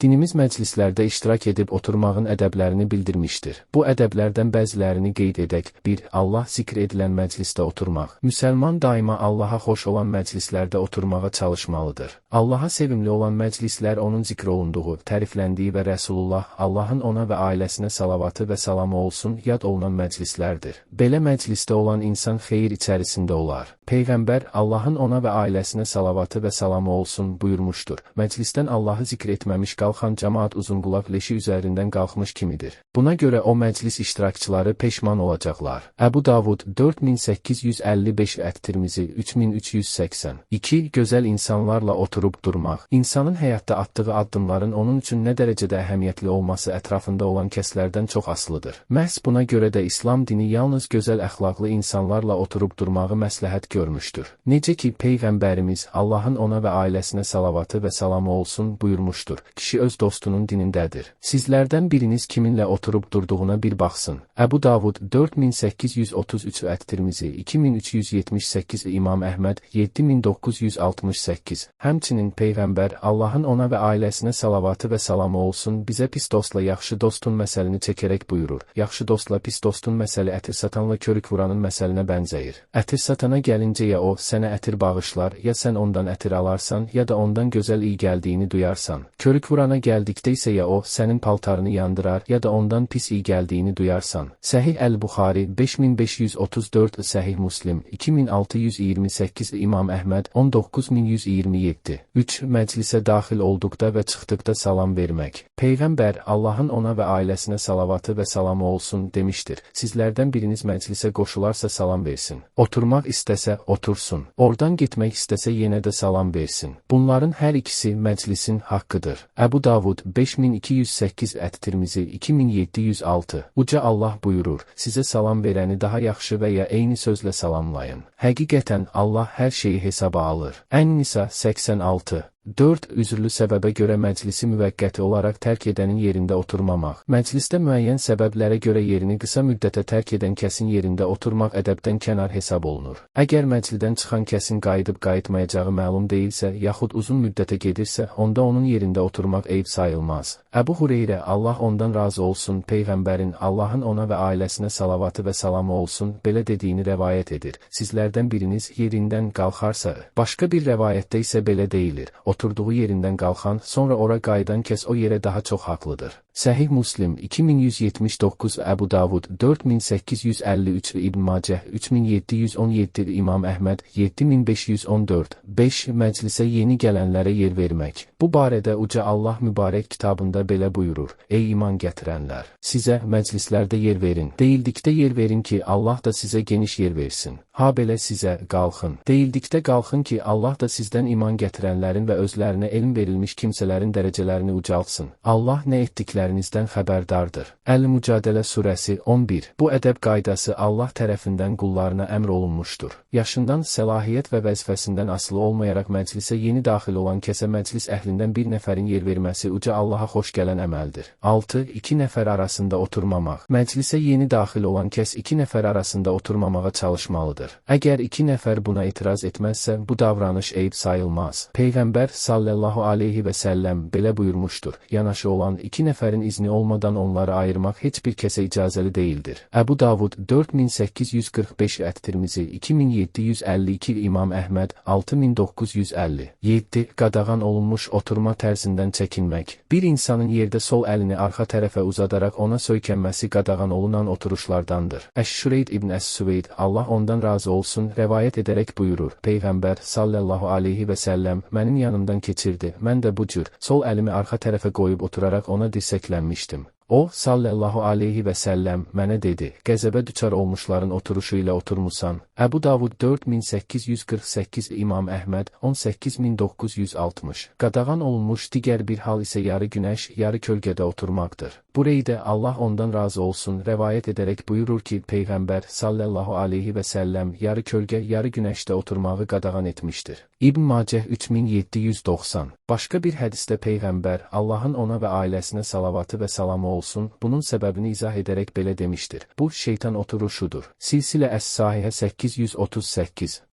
Dinimiz məclislərdə iştirak edib oturmağın ədəblərini bildirmişdir. Bu ədəblərdən bəzilərini qeyd edək. 1. Allah zikr edilən məclisdə oturmaq. Müsəlman daima Allaha xoş olan məclislərdə oturmağa çalışmalıdır. Allaha sevimli olan məclislər onun zikr olunduğu, tərifləndiyi və Rəsulullah, Allahın ona və ailəsinə salavatı və salamı olsun, yad olunan məclislərdir. Belə məclisdə olan insan xeyir içərisində olar. Peyğəmbər, Allahın ona və ailəsinə salavatı və salamı olsun buyurmuşdur. Məclisdən Allahı zikr etməmiş qalxan cəmaat uzunqulaq leşi üzərindən qalxmış kimidir. Buna görə o məclis iştirakçıları peşman olacaqlar. Əbu Davud 4855 Ət-Tirmizi 3380. 2. Gözəl insanlarla oturub durmaq. İnsanın həyatda atdığı addımların onun üçün nə dərəcədə əhəmiyyətli olması ətrafında olan kəslərdən çox asılıdır. Məhz buna görə də İslam dini yalnız gözəl əxlaqlı insanlarla oturub durmağı məsləhət görmüşdür. Necə ki, Peyğəmbərimiz Allahın ona və ailəsinə salavatı və salamı olsun buyurmuşdur. Kişi öz dostunun dinindədir. Sizlərdən biriniz kiminlə oturub durduğuna bir baxsın. Əbu Davud 4833 Ət-Tirmizi 2378 İmam Əhməd 7968. Həmçinin Peyğəmbər Allahın ona və ailəsinə salavatı və salamı olsun bizə pis dostla yaxşı dostun məsəlini çəkərək buyurur. Yaxşı dostla pis dostun məsəli ətir satanla körük vuranın məsəlinə bənzəyir. Ətir satana gəlincə ya o sənə ətir bağışlar, ya sən ondan ətir alarsan, ya da ondan gözəl iyi gəldiyini duyarsan. Körük vurana gəldikdə isə ya o sənin paltarını yandırar, ya da ondan pis iyi gəldiyini duyarsan. Səhih Əl-Buxari 5534, Səhih Muslim 2628, İmam Əhməd 19127. 3. Məclisə daxil olduqda və çıxdıqda salam vermək. Peyğəmbər Allahın ona və ailəsinə salavatı və salamı olsun demişdir. Sizlərdən biriniz məclisə qoşularsa salam versin. Oturmaq istəsə otursun. Oradan getmək istəsə yenə də salam versin. Bunların hər ikisi məclisin haqqıdır. Əbu Davud 5208 Ət-Tirmizi 2706. Uca Allah buyurur, sizə salam verəni daha yaxşı və ya eyni sözlə salamlayın. Həqiqətən Allah hər şeyi hesaba alır. Ən-Nisa 86. 4. Üzürlü səbəbə görə məclisi müvəqqəti olaraq tərk edənin yerində oturmamaq. Məclisdə müəyyən səbəblərə görə yerini qısa müddətə tərk edən kəsin yerində oturmaq ədəbdən kənar hesab olunur. Əgər məclidən çıxan kəsin qayıdıb qayıtmayacağı məlum deyilsə, yaxud uzun müddətə gedirsə, onda onun yerində oturmaq eyb sayılmaz. Əbu Hureyrə, Allah ondan razı olsun, Peyğəmbərin Allahın ona və ailəsinə salavatı və salamı olsun belə dediyini rəvayət edir. Sizlərdən biriniz yerindən qalxarsa, başqa bir rəvayətdə isə belə deyilir. Oturduğu yerindən qalxan, sonra ora qayıdan kəs o yerə daha çox haqlıdır. Səhih Muslim 2179, Əbu Davud 4853, İbn Macəh 3717, İmam Əhməd 7514. 5. Məclisə yeni gələnlərə yer vermək. Bu barədə Uca Allah mübarək kitabında belə buyurur. Ey iman gətirənlər! Sizə məclislərdə yer verin. Deyildikdə yer verin ki, Allah da sizə geniş yer versin. Ha belə sizə qalxın. Deyildikdə qalxın ki, Allah da sizdən iman gətirənlərin və özlərinə elm verilmiş kimsələrin dərəcələrini ucaltsın. Allah nə etdiklərinizdən xəbərdardır. Əl-Mücadilə surəsi 11. Bu ədəb qaydası Allah tərəfindən qullarına əmr olunmuşdur. Yaşından, səlahiyyət və vəzifəsindən asılı olmayaraq məclisə yeni daxil olan kəsə məclis əhlindən bir nəfərin yer verməsi uca Allaha xoş gələn əməldir. 6. İki nəfər arasında oturmamaq. Məclisə yeni daxil olan kəs iki nəfər arasında oturmamağa çalışmalıdır. Əgər iki nəfər buna etiraz etməzsə, bu davranış eyb sayılmaz. Peyğəmbər sallallahu aleyhi və səlləm belə buyurmuşdur. Yanaşı olan iki nəfərin izni olmadan onları ayırmaq heç bir kəsə icazəli deyildir. Əbu Davud 4845, Ət-Tirmizi 2752, İmam Əhməd 6950. 7. Qadağan olunmuş oturma tərzindən çəkinmək. Bir insanın yerdə sol əlini arxa tərəfə uzadaraq ona söykənməsi qadağan olunan oturuşlardandır. Əş-Şüreyd ibn Əs-Süveyd, Allah ondan razı olsun, rəvayət edərək buyurur. Peyğəmbər sallallahu aleyhi və səlləm mənim yanımdan keçirdi. Mən də bu cür sol əlimi arxa tərəfə qoyub oturaraq ona dirsəklənmişdim. O, sallallahu aleyhi və səlləm mənə dedi, qəzəbə düçar olmuşların oturuşu ilə oturmusan. Əbu Davud 4848, İmam Əhməd 18960. Qadağan olunmuş digər bir hal isə yarı günəş, yarı kölgədə oturmaqdır. Burayda Allah ondan razı olsun, rəvayət edərək buyurur ki, Peyğəmbər sallallahu aleyhi və səlləm yarı kölgə, yarı günəşdə oturmağı qadağan etmişdir. İbn Macəh 3790. Başqa bir hədisdə Peyğəmbər Allahın ona və ailəsinə salavatı və salamı olsun, bunun səbəbini izah edərək belə demişdir. Bu, şeytan oturuşudur. Silsilə Əs-Sahihə 838.